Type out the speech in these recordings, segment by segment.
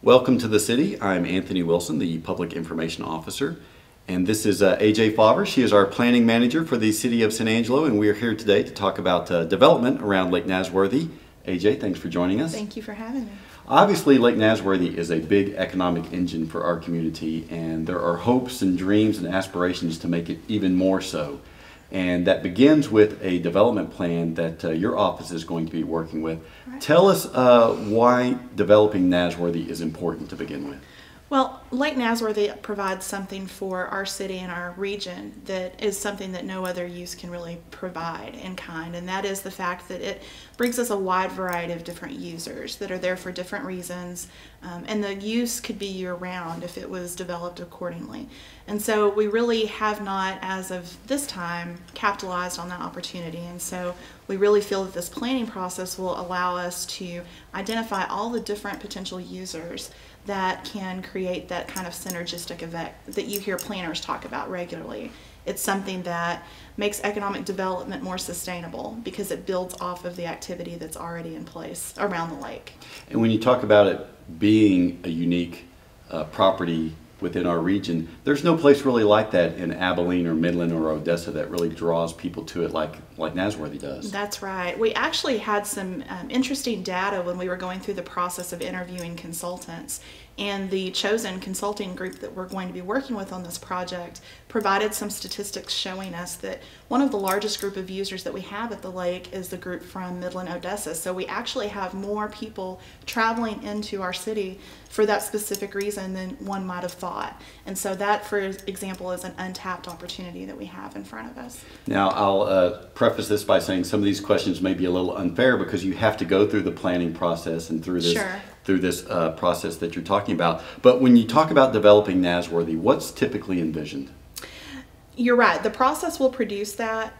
Welcome to the city. I'm Anthony Wilson, the Public Information Officer, and this is AJ Fawver. She is our Planning Manager for the City of San Angelo, and we are here today to talk about development around Lake Nasworthy. AJ, thanks for joining us. Thank you for having me. Obviously, Lake Nasworthy is a big economic engine for our community, and there are hopes and dreams and aspirations to make it even more so. And that begins with a development plan that your office is going to be working with. Right. Tell us why developing Nasworthy is important to begin with. Well, Lake Nasworthy provides something for our city and our region that is something that no other use can really provide in kind, and that is the fact that it brings us a wide variety of different users that are there for different reasons, and the use could be year-round if it was developed accordingly. And so we really have not, as of this time, capitalized on that opportunity, and so we really feel that this planning process will allow us to identify all the different potential users that can create that kind of synergistic effect that you hear planners talk about regularly. It's something that makes economic development more sustainable because it builds off of the activity that's already in place around the lake. And when you talk about it being a unique property within our region, there's no place really like that in Abilene or Midland or Odessa that really draws people to it like Nasworthy does. That's right. We actually had some interesting data when we were going through the process of interviewing consultants, and the chosen consulting group that we're going to be working with on this project provided some statistics showing us that one of the largest group of users that we have at the lake is the group from Midland, Odessa. So we actually have more people traveling into our city for that specific reason than one might have thought. And so that, for example, is an untapped opportunity that we have in front of us. Now, I'll preface this by saying some of these questions may be a little unfair because you have to go through the planning process and through this, process that you're talking about. But when you talk about developing Nasworthy, what's typically envisioned? You're right. The process will produce that.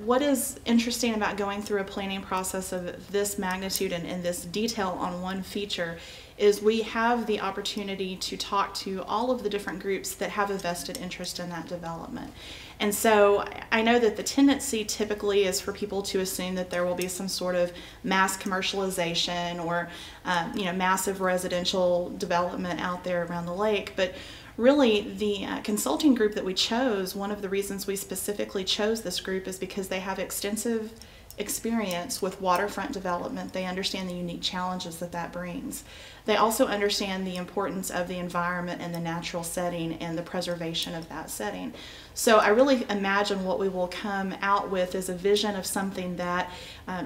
What is interesting about going through a planning process of this magnitude and this detail on one feature is we have the opportunity to talk to all of the different groups that have a vested interest in that development. And so I know that the tendency typically is for people to assume that there will be some sort of mass commercialization or massive residential development out there around the lake, but really, the consulting group that we chose, one of the reasons we specifically chose this group is because they have extensive experience with waterfront development. They understand the unique challenges that that brings. They also understand the importance of the environment and the natural setting and the preservation of that setting. So I really imagine what we will come out with is a vision of something that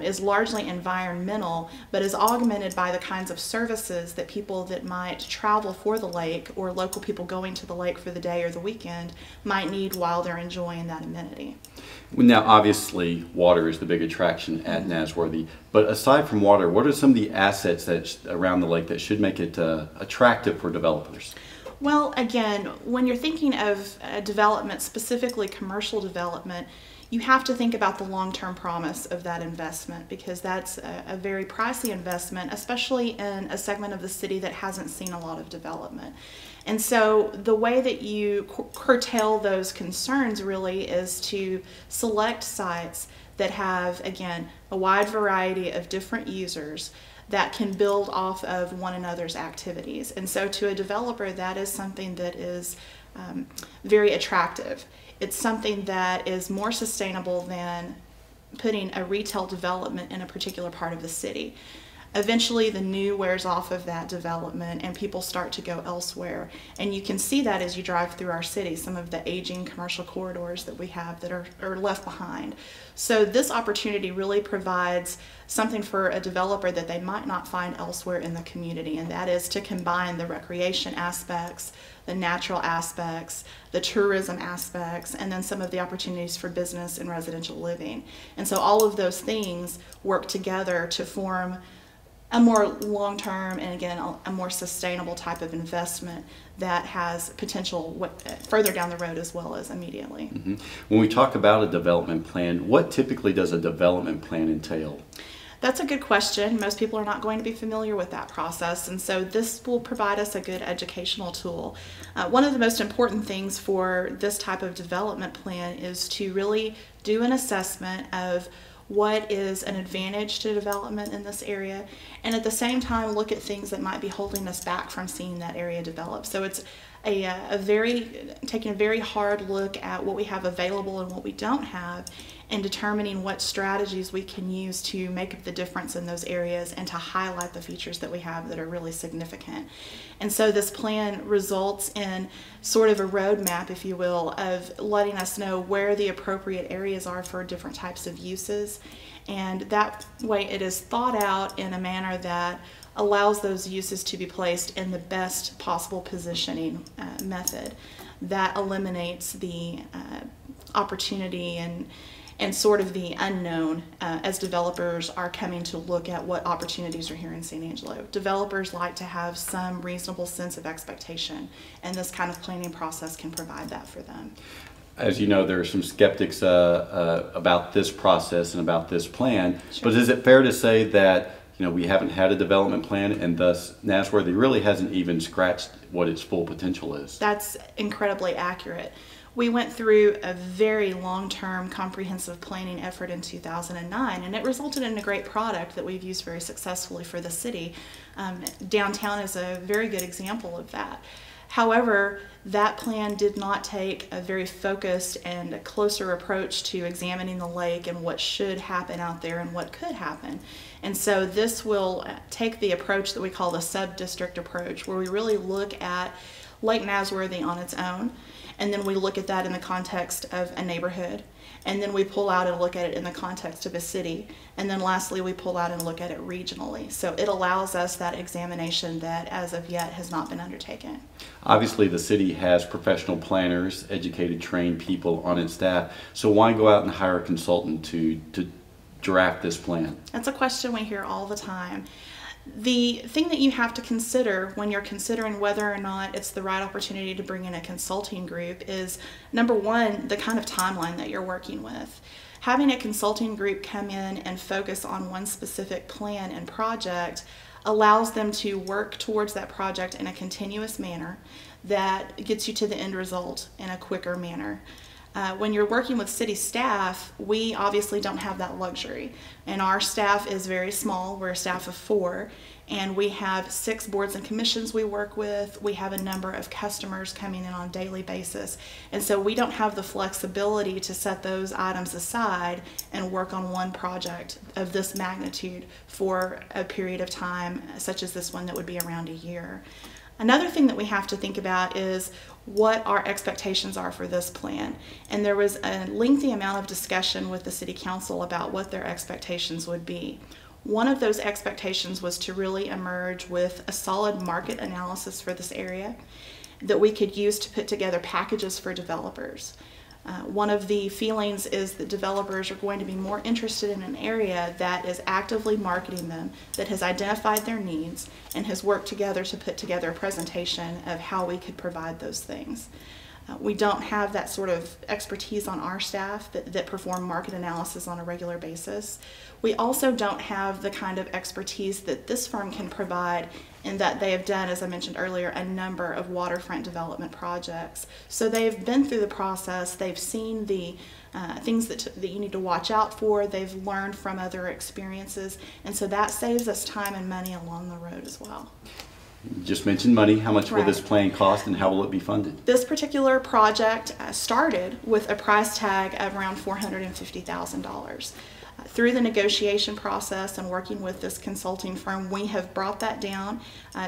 is largely environmental, but is augmented by the kinds of services that people that might travel for the lake or local people going to the lake for the day or the weekend might need while they're enjoying that amenity. Now, obviously, water is the big attraction at Nasworthy, but aside from water, what are some of the assets that's around the lake that should make it attractive for developers? Well, again, when you're thinking of development, specifically commercial development, you have to think about the long-term promise of that investment because that's a very pricey investment, especially in a segment of the city that hasn't seen a lot of development. And so the way that you curtail those concerns really is to select sites that have, again, a wide variety of different users that can build off of one another's activities. And so to a developer, that is something that is very attractive. It's something that is more sustainable than putting a retail development in a particular part of the city. Eventually the new wears off of that development and people start to go elsewhere. And you can see that as you drive through our city, some of the aging commercial corridors that we have that are left behind. So this opportunity really provides something for a developer that they might not find elsewhere in the community, and that is to combine the recreation aspects, the natural aspects, the tourism aspects, and then some of the opportunities for business and residential living. And so all of those things work together to form a more long-term and, again, a more sustainable type of investment that has potential further down the road as well as immediately. Mm-hmm. When we talk about a development plan, what typically does a development plan entail? That's a good question. Most people are not going to be familiar with that process, and so this will provide us a good educational tool. One of the most important things for this type of development plan is to really do an assessment of what is an advantage to development in this area, and at the same time look at things that might be holding us back from seeing that area develop. So it's taking a very hard look at what we have available and what we don't have, and determining what strategies we can use to make up the difference in those areas and to highlight the features that we have that are really significant. And so this plan results in sort of a roadmap, if you will, of letting us know where the appropriate areas are for different types of uses. And that way it is thought out in a manner that allows those uses to be placed in the best possible positioning method that eliminates the opportunity and sort of the unknown as developers are coming to look at what opportunities are here in San Angelo. Developers like to have some reasonable sense of expectation, and this kind of planning process can provide that for them. As you know, there are some skeptics about this process and about this plan, Sure. But is it fair to say that we haven't had a development plan, and thus Nasworthy really hasn't even scratched what its full potential is? That's incredibly accurate. We went through a very long-term comprehensive planning effort in 2009, and it resulted in a great product that we've used very successfully for the city. Downtown is a very good example of that. However, that plan did not take a very focused and a closer approach to examining the lake and what should happen out there and what could happen. And so this will take the approach that we call the sub-district approach, where we really look at Lake Nasworthy on its own, and then we look at that in the context of a neighborhood, and then we pull out and look at it in the context of a city, and then lastly we pull out and look at it regionally. So it allows us that examination that as of yet has not been undertaken. Obviously the city has professional planners, educated, trained people on its staff, so why go out and hire a consultant to draft this plan? That's a question we hear all the time. The thing that you have to consider when you're considering whether or not it's the right opportunity to bring in a consulting group is, number one, the kind of timeline that you're working with. Having a consulting group come in and focus on one specific plan and project allows them to work towards that project in a continuous manner that gets you to the end result in a quicker manner. When you're working with city staff, we obviously don't have that luxury, and our staff is very small. We're a staff of 4, and we have 6 boards and commissions we work with. We have a number of customers coming in on a daily basis, and so we don't have the flexibility to set those items aside and work on one project of this magnitude for a period of time such as this one that would be around a year. Another thing that we have to think about is what our expectations are for this plan. And there was a lengthy amount of discussion with the City Council about what their expectations would be. One of those expectations was to really emerge with a solid market analysis for this area that we could use to put together packages for developers. One of the feelings is that developers are going to be more interested in an area that is actively marketing them, that has identified their needs, and has worked together to put together a presentation of how we could provide those things. We don't have that sort of expertise on our staff that perform market analysis on a regular basis. We also don't have the kind of expertise that this firm can provide in that they have done, as I mentioned earlier, a number of waterfront development projects. So they've been through the process, they've seen the things that you need to watch out for, they've learned from other experiences, and so that saves us time and money along the road as well. You just mentioned money. How much will Right. this plan cost, and how will it be funded? This particular project started with a price tag of around $450,000. Through the negotiation process and working with this consulting firm, we have brought that down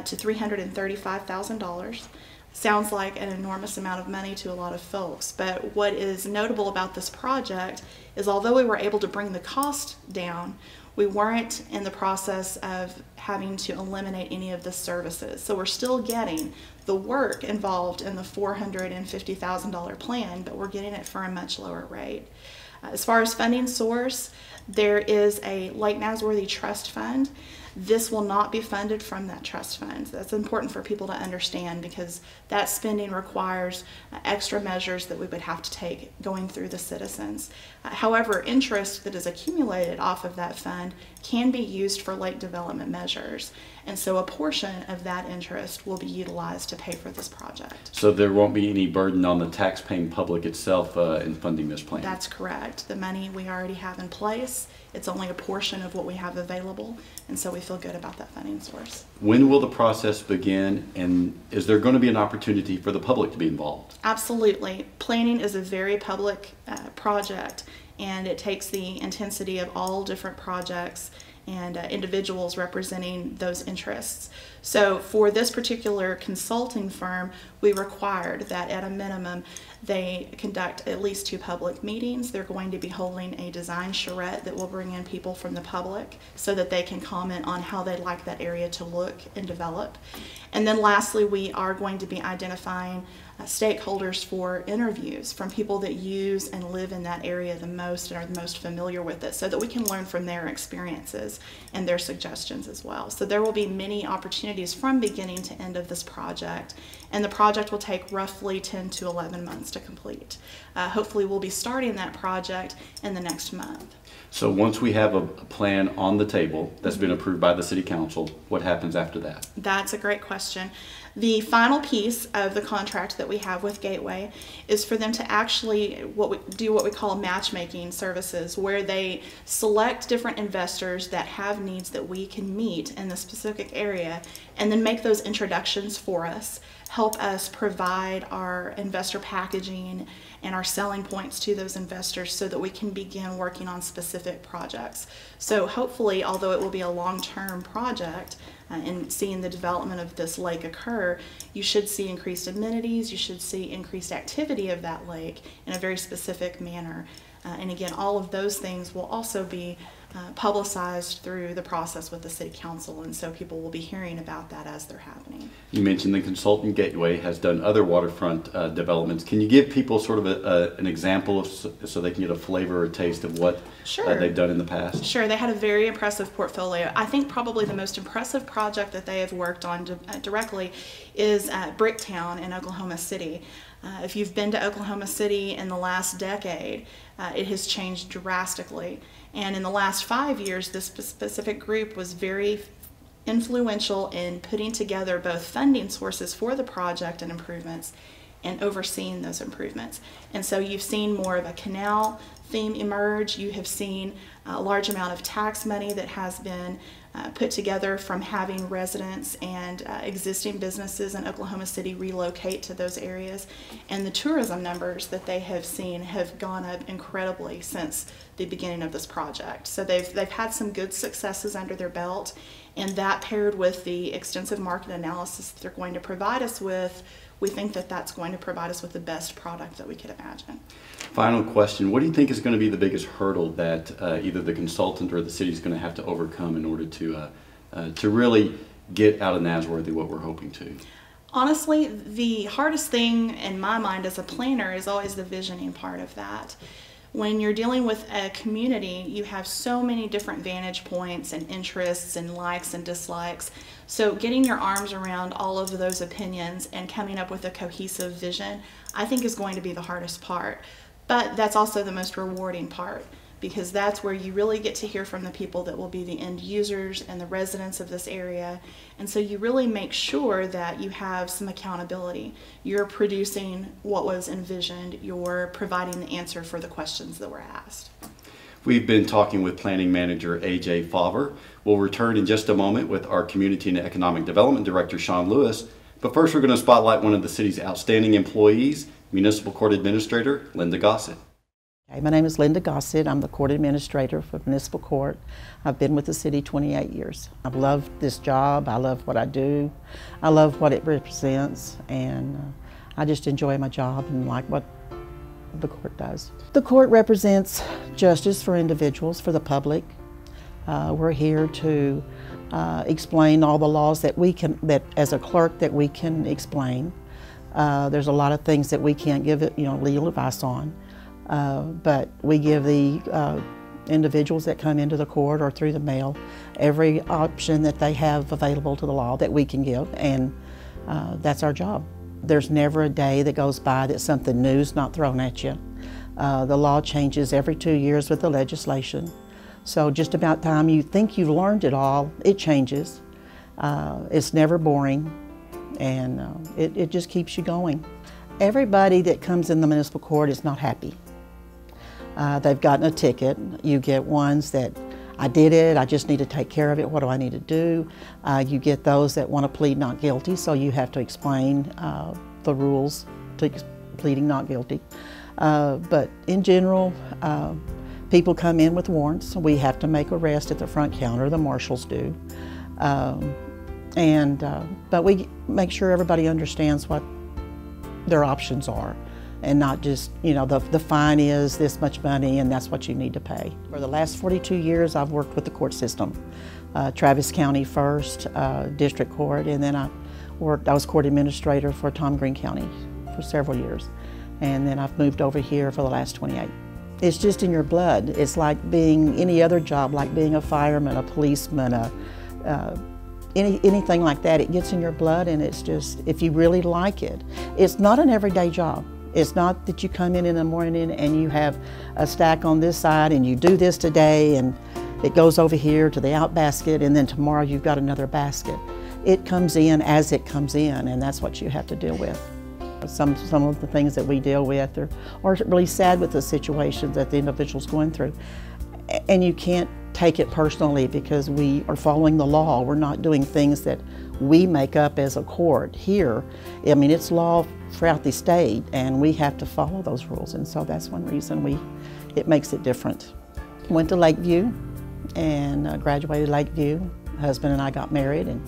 to $335,000. Sounds like an enormous amount of money to a lot of folks, but what is notable about this project is although we were able to bring the cost down, we weren't in the process of having to eliminate any of the services. So we're still getting the work involved in the $450,000 plan, but we're getting it for a much lower rate. As far as funding source, there is a Lake Nasworthy Trust Fund. This will not be funded from that trust fund. That's important for people to understand because that spending requires extra measures that we would have to take going through the citizens. However, interest that is accumulated off of that fund can be used for lake development measures. And so a portion of that interest will be utilized to pay for this project. So there won't be any burden on the tax-paying public itself in funding this plan? That's correct. The money we already have in place. It's only a portion of what we have available, and so we feel good about that funding source. When will the process begin, and is there going to be an opportunity for the public to be involved? Absolutely. Planning is a very public project, and it takes the intensity of all different projects and individuals representing those interests. So for this particular consulting firm, we required that at a minimum they conduct at least 2 public meetings. They're going to be holding a design charrette that will bring in people from the public so that they can comment on how they'd like that area to look and develop. And then lastly, we are going to be identifying stakeholders for interviews from people that use and live in that area the most and are the most familiar with it, so that we can learn from their experiences and their suggestions as well. So there will be many opportunities from beginning to end of this project, and the project will take roughly 10 to 11 months to complete. Hopefully we'll be starting that project in the next month. So once we have a plan on the table that's been approved by the City Council, what happens after that? That's a great question. The final piece of the contract that we have with Gateway is for them to actually do what we call matchmaking services, where they select different investors that have needs that we can meet in the specific area, and then make those introductions for us, help us provide our investor packaging and our selling points to those investors so that we can begin working on specific projects. So hopefully, although it will be a long-term project, and seeing the development of this lake occur, you should see increased amenities, you should see increased activity of that lake in a very specific manner. And again, all of those things will also be publicized through the process with the City Council, and so people will be hearing about that as they're happening. You mentioned the consultant Gateway has done other waterfront developments. Can you give people sort of an example so they can get a flavor or taste of what they've done in the past? Sure. They had a very impressive portfolio. I think probably the most impressive project that they have worked on directly is Bricktown in Oklahoma City. If you've been to Oklahoma City in the last decade, it has changed drastically. And in the last 5 years, this specific group was very influential in putting together both funding sources for the project and improvements and overseeing those improvements. And so you've seen more of a canal theme emerge. You have seen a large amount of tax money that has been put together from having residents and existing businesses in Oklahoma City relocate to those areas. And the tourism numbers that they have seen have gone up incredibly since the beginning of this project. So they've had some good successes under their belt, and that paired with the extensive market analysis that they're going to provide us with, we think that that's going to provide us with the best product that we could imagine. Final question, what do you think is going to be the biggest hurdle that either the consultant or the city is going to have to overcome in order to really get out of Nasworthy what we're hoping to? Honestly, the hardest thing in my mind as a planner is always the visioning part of that. When you're dealing with a community, you have so many different vantage points and interests and likes and dislikes. So getting your arms around all of those opinions and coming up with a cohesive vision, I think is going to be the hardest part. But that's also the most rewarding part, because that's where you really get to hear from the people that will be the end users and the residents of this area. And so you really make sure that you have some accountability. You're producing what was envisioned, you're providing the answer for the questions that were asked. We've been talking with Planning Manager AJ Fawver. We'll return in just a moment with our Community and Economic Development Director, Shawn Lewis. But first, we're going to spotlight one of the city's outstanding employees, Municipal Court Administrator Linda Gossett. My name is Linda Gossett. I'm the Court Administrator for Municipal Court. I've been with the city 28 years. I've loved this job. I love what I do. I love what it represents, and I just enjoy my job and like what the court does. The court represents justice for individuals, for the public. We're here to explain all the laws that we can, that as a clerk, that we can explain. There's a lot of things that we can't give legal advice on. But we give the individuals that come into the court or through the mail every option that they have available to the law that we can give, and that's our job. There's never a day that goes by that something new is not thrown at you. The law changes every 2 years with the legislation, so just about time you think you've learned it all, it changes. It's never boring, and it just keeps you going. Everybody that comes in the municipal court is not happy. They've gotten a ticket. You get ones that, I did it, I just need to take care of it, what do I need to do? You get those that want to plead not guilty, so you have to explain the rules to pleading not guilty. But in general, people come in with warrants. We have to make arrest at the front counter, the marshals do. But we make sure everybody understands what their options are, and not just, you know, the fine is this much money and that's what you need to pay. For the last 42 years I've worked with the court system. Travis County first, District Court, and then I was court administrator for Tom Green County for several years. And then I've moved over here for the last 28. It's just in your blood. It's like being any other job, like being a fireman, a policeman, anything like that. It gets in your blood, and it's just, if you really like it. It's not an everyday job. It's not that you come in the morning and you have a stack on this side and you do this today and it goes over here to the out basket, and then tomorrow you've got another basket. It comes in as it comes in, and that's what you have to deal with. Some of the things that we deal with are really sad with the situations that the individual's going through. And you can't take it personally because we are following the law. We're not doing things that we make up as a court here. I mean, it's law throughout the state, and we have to follow those rules. And so that's one reason it makes it different. Went to Lakeview and graduated Lakeview. Husband and I got married in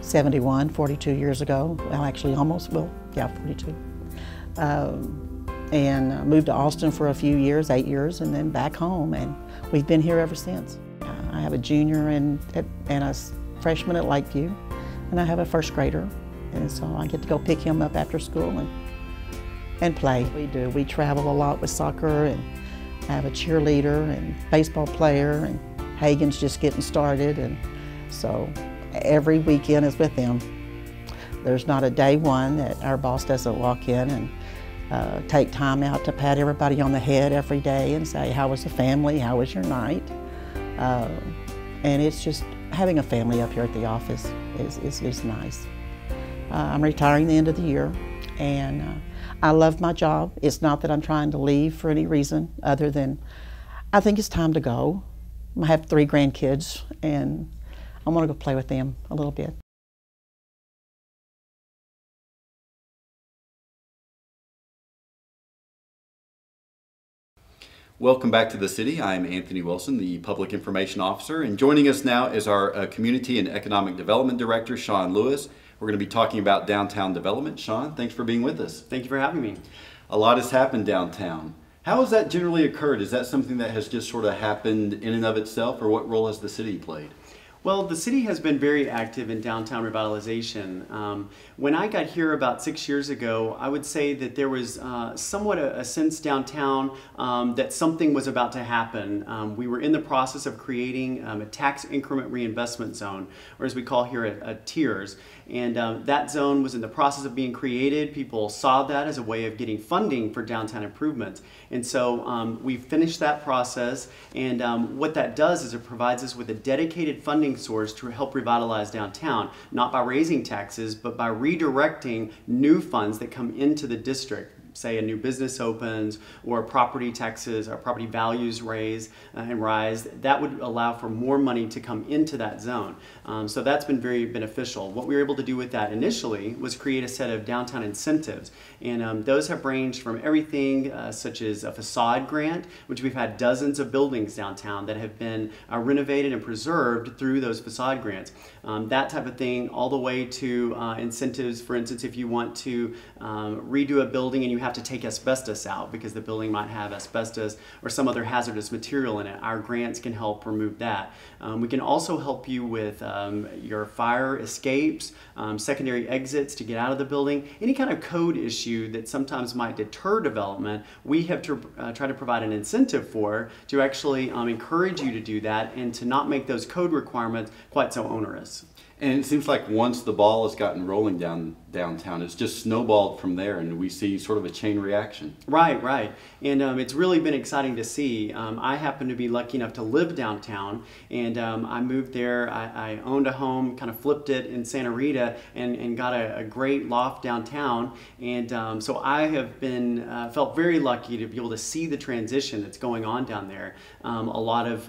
71, 42 years ago. Well, actually almost, well, yeah, 42. And moved to Austin for a few years, 8 years, and then back home, and we've been here ever since. I have a junior and a freshman at Lakeview, and I have a first grader, and so I get to go pick him up after school and play. We do. We travel a lot with soccer, and I have a cheerleader and baseball player, and Hagen's just getting started, and so every weekend is with them. There's not a day one that our boss doesn't walk in and take time out to pat everybody on the head every day and say, how was the family, how was your night? And it's just, having a family up here at the office is nice. I'm retiring the end of the year, and I love my job. It's not that I'm trying to leave for any reason other than I think it's time to go. I have 3 grandkids, and I want to go play with them a little bit. Welcome back to the city. I'm Anthony Wilson, the Public Information Officer, and joining us now is our Community and Economic Development Director, Shawn Lewis. We're going to be talking about downtown development. Shawn, thanks for being with us. Thank you for having me. A lot has happened downtown. How has that generally occurred? Is that something that has just sort of happened in and of itself, or what role has the city played? Well, the city has been very active in downtown revitalization. When I got here about 6 years ago, I would say that there was somewhat a sense downtown that something was about to happen. We were in the process of creating a tax increment reinvestment zone, or as we call here a TIERS. And that zone was in the process of being created. People saw that as a way of getting funding for downtown improvements. And so we finished that process, and what that does is it provides us with a dedicated funding source to help revitalize downtown, not by raising taxes, but by redirecting new funds that come into the district. Say a new business opens, or property taxes or property values raise and rise, that would allow for more money to come into that zone. So that's been very beneficial. What we were able to do with that initially was create a set of downtown incentives, and those have ranged from everything such as a facade grant, which we've had dozens of buildings downtown that have been renovated and preserved through those facade grants. That type of thing, all the way to incentives. For instance, if you want to redo a building and you have to take asbestos out because the building might have asbestos or some other hazardous material in it, our grants can help remove that. We can also help you with your fire escapes, secondary exits to get out of the building, any kind of code issue that sometimes might deter development. We have to try to provide an incentive for to actually encourage you to do that and to not make those code requirements quite so onerous. And it seems like once the ball has gotten rolling downtown, it's just snowballed from there, and we see sort of a chain reaction. Right, right. And it's really been exciting to see. I happen to be lucky enough to live downtown, and I moved there. I owned a home, kind of flipped it in Santa Rita, and got a great loft downtown. And so I have been, felt very lucky to be able to see the transition that's going on down there. A lot of,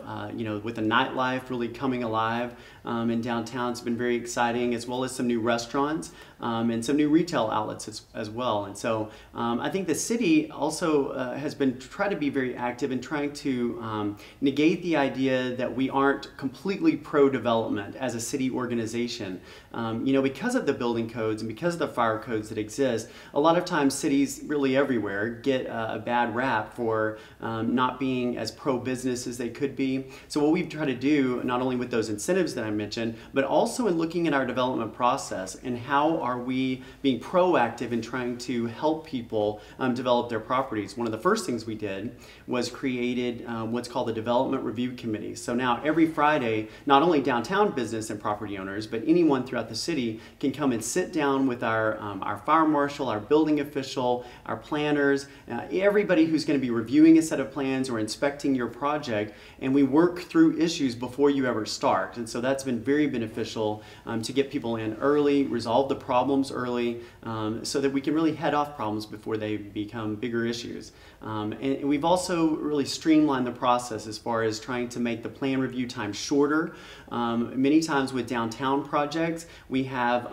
with the nightlife really coming alive in downtown, it's been very exciting, as well as some new restaurants and some new retail outlets as well. And so I think the city also has been trying to be very active in trying to negate the idea that we aren't completely pro-development as a city organization. Because of the building codes and because of the fire codes that exist, a lot of times cities really everywhere get a bad rap for not being as pro-business as they could be. So what we've tried to do, not only with those incentives that I mentioned, but also in looking at our development process and how are we being proactive in trying to help people develop their properties. One of the first things we did was created what's called the Development Review Committee. So now every Friday, not only downtown business and property owners, but anyone throughout the city can come and sit down with our fire marshal, our building official, our planners, everybody who's going to be reviewing a set of plans or inspecting your project, and we work through issues before you ever start. And so that's been very beneficial to get people in early, resolve the problems early, so that we can really head off problems before they become bigger issues. And we've also really streamlined the process as far as trying to make the plan review time shorter. Many times with downtown projects, we have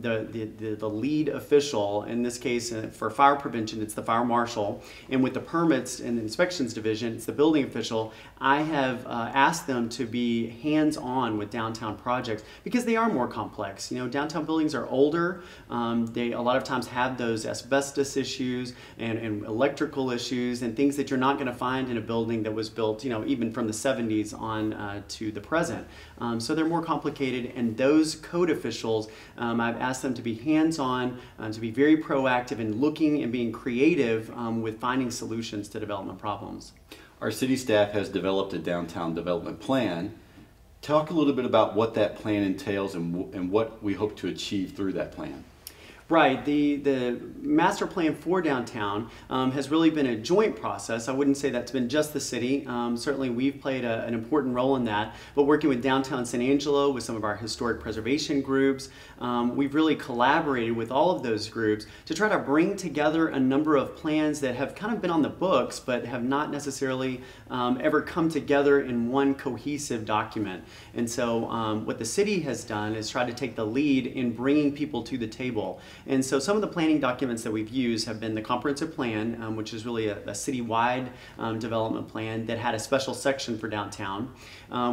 the lead official, in this case for fire prevention, it's the fire marshal, and with the permits and the inspections division, it's the building official. I have asked them to be hands-on with downtown projects because they are more complex. Downtown buildings are older. They a lot of times have those asbestos issues and electrical issues and things that you're not going to find in a building that was built, even from the 70s on to the present. So they're more complicated, and those code officials, I've asked them to be hands-on, to be very proactive in looking and being creative with finding solutions to development problems. Our city staff has developed a downtown development plan. Talk a little bit about what that plan entails and what we hope to achieve through that plan. Right. The master plan for downtown has really been a joint process. I wouldn't say that's been just the city. Certainly we've played an important role in that, but working with downtown San Angelo, with some of our historic preservation groups, we've really collaborated with all of those groups to try to bring together a number of plans that have kind of been on the books but have not necessarily ever come together in one cohesive document. And so what the city has done is try to take the lead in bringing people to the table. And so some of the planning documents that we've used have been the comprehensive plan, which is really a city-wide development plan that had a special section for downtown.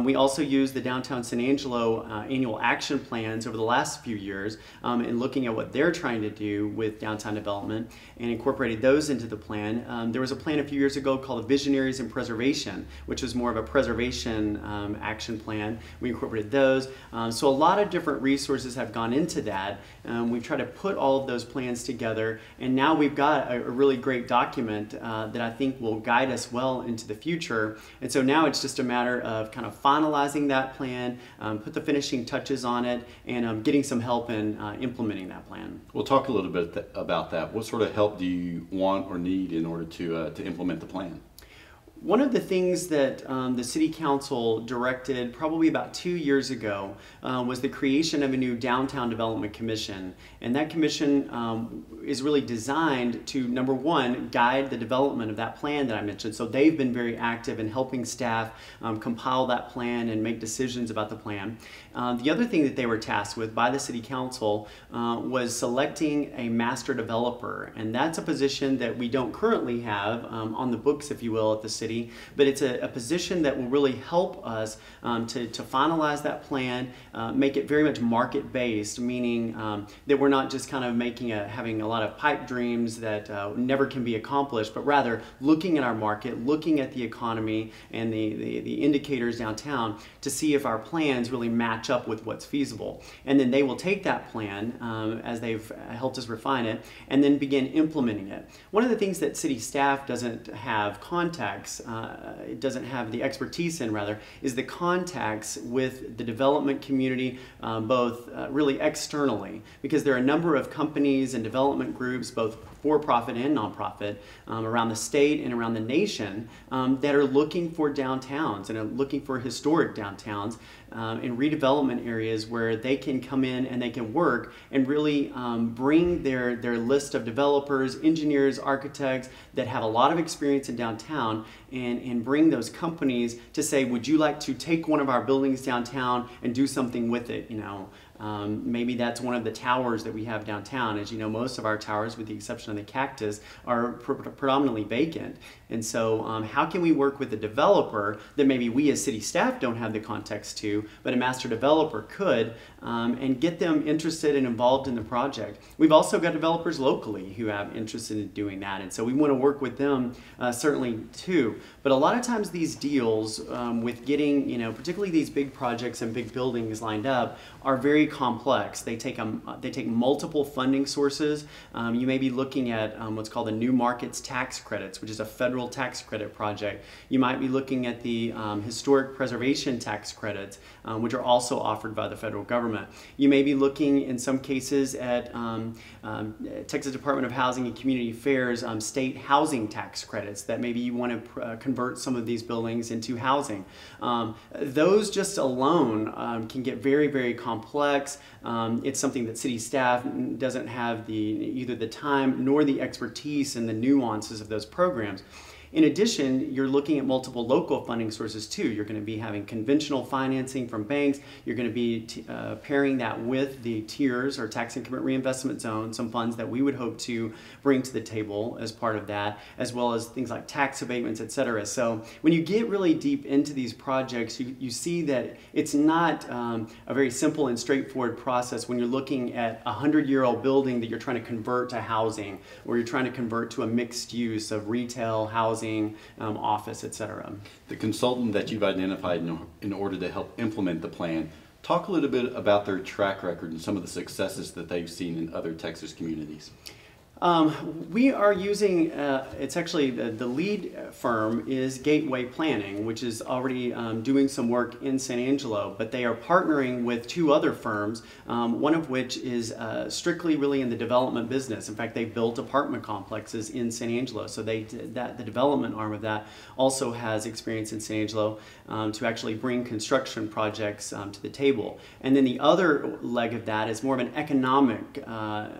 We also used the Downtown San Angelo annual action plans over the last few years in looking at what they're trying to do with downtown development and incorporated those into the plan. There was a plan a few years ago called Visionaries in Preservation, which was more of a preservation action plan. We incorporated those. So a lot of different resources have gone into that. We've tried to put all of those plans together, and now we've got a really great document that I think will guide us well into the future. And so now it's just a matter of kind of finalizing that plan, put the finishing touches on it, and getting some help in implementing that plan. We'll talk a little bit about that. What sort of help do you want or need in order to implement the plan? One of the things that the City Council directed probably about 2 years ago was the creation of a new Downtown Development Commission. And that commission is really designed to, number one, guide the development of that plan that I mentioned. So they've been very active in helping staff compile that plan and make decisions about the plan. The other thing that they were tasked with by the City Council was selecting a master developer. And that's a position that we don't currently have on the books, if you will, at the city. But it's a position that will really help us to finalize that plan, make it very much market-based, meaning that we're not just kind of having a lot of pipe dreams that never can be accomplished, but rather looking at our market, looking at the economy and the indicators downtown to see if our plans really match match up with what's feasible. And then they will take that plan as they've helped us refine it and then begin implementing it. One of the things that city staff doesn't have contacts, it doesn't have the expertise in rather, is the contacts with the development community, both really externally, because there are a number of companies and development groups, both for-profit and nonprofit, around the state and around the nation that are looking for downtowns and are looking for historic downtowns in redevelopment areas where they can come in and they can work and really bring their list of developers, engineers, architects that have a lot of experience in downtown and bring those companies to say, would you like to take one of our buildings downtown and do something with it, you know? Maybe that's one of the towers that we have downtown. As you know, most of our towers, with the exception of the Cactus, are predominantly vacant. And so how can we work with a developer that maybe we as city staff don't have the context to, but a master developer could, and get them interested and involved in the project? We've also got developers locally who have interest in doing that, and so we want to work with them certainly too. But a lot of times these deals with getting, you know, particularly these big projects and big buildings lined up are very complex. They take multiple funding sources. You may be looking at what's called the New Markets Tax Credits, which is a federal tax credit project. You might be looking at the Historic Preservation Tax Credits, which are also offered by the federal government. You may be looking in some cases at Texas Department of Housing and Community Affairs state housing tax credits that maybe you want to convert some of these buildings into housing. Those just alone can get very, very complex. It's something that city staff doesn't have either the time nor the expertise in the nuances of those programs. In addition, you're looking at multiple local funding sources too. You're going to be having conventional financing from banks. You're going to be pairing that with the tiers or tax increment reinvestment zone, some funds that we would hope to bring to the table as part of that, as well as things like tax abatements, et cetera. So when you get really deep into these projects, you see that it's not a very simple and straightforward process when you're looking at a 100-year-old building that you're trying to convert to housing, or you're trying to convert to a mixed use of retail, housing, office, etc. The consultant that you've identified in order to help implement the plan, talk a little bit about their track record and some of the successes that they've seen in other Texas communities. We are using, it's actually the lead firm is Gateway Planning, which is already doing some work in San Angelo, but they are partnering with two other firms, one of which is strictly really in the development business. In fact, they built apartment complexes in San Angelo, so they did that. The development arm of that also has experience in San Angelo to actually bring construction projects to the table. And then the other leg of that is more of an economic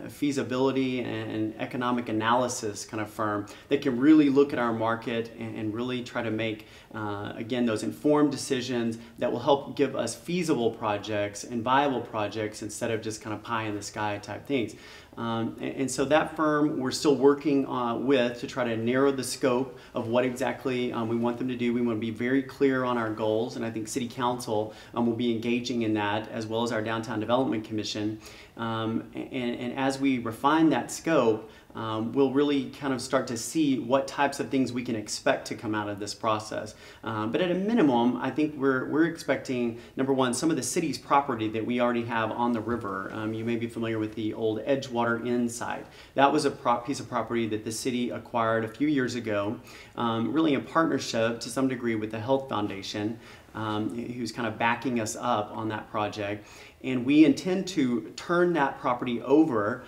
feasibility and economic analysis kind of firm that can really look at our market and really try to make, again, those informed decisions that will help give us feasible projects and viable projects instead of just kind of pie in the sky type things. And so that firm we're still working with to try to narrow the scope of what exactly we want them to do. We want to be very clear on our goals, and I think City Council will be engaging in that, as well as our Downtown Development Commission. And as we refine that scope, we'll really kind of start to see what types of things we can expect to come out of this process. But at a minimum, I think we're expecting, number one, some of the city's property that we already have on the river. You may be familiar with the old Edgewater Inn site. That was a piece of property that the city acquired a few years ago, really in partnership to some degree with the Health Foundation, who's kind of backing us up on that project. And we intend to turn that property over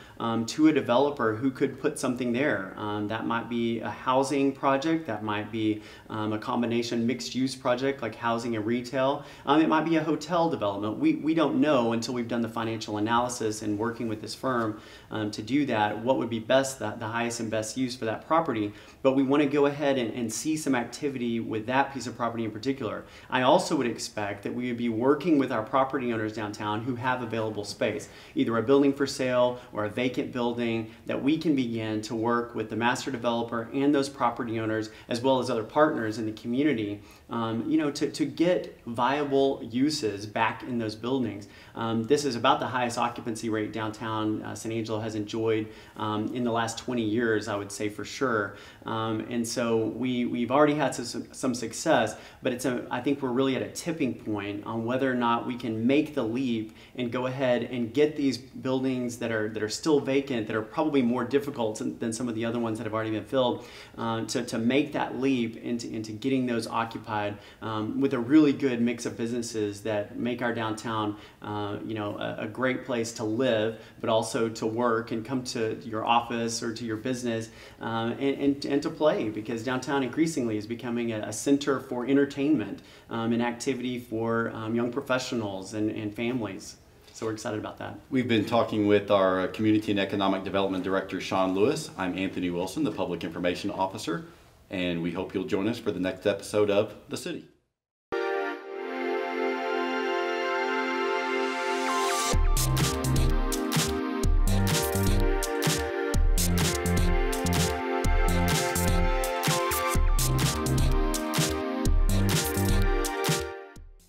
to a developer who could put something there. That might be a housing project, that might be a combination mixed use project like housing and retail. It might be a hotel development. We don't know until we've done the financial analysis and working with this firm to do that, what would be best, the highest and best use for that property. But we want to go ahead and see some activity with that piece of property in particular. I also would expect that we would be working with our property owners downtown downtown who have available space, either a building for sale or a vacant building, that we can begin to work with the master developer and those property owners, as well as other partners in the community, to get viable uses back in those buildings. This is about the highest occupancy rate downtown San Angelo has enjoyed in the last 20 years, I would say for sure. And so we've already had some success, but I think we're really at a tipping point on whether or not we can make the leap and go ahead and get these buildings that are still vacant, that are probably more difficult than some of the other ones that have already been filled, to make that leap into getting those occupied with a really good mix of businesses that make our downtown a great place to live, but also to work and come to your office or to your business and to play, because downtown increasingly is becoming a center for entertainment and activity for young professionals and families. So we're excited about that. We've been talking with our Community and Economic Development Director, Shawn Lewis. I'm Anthony Wilson, the Public Information Officer, and we hope you'll join us for the next episode of The City.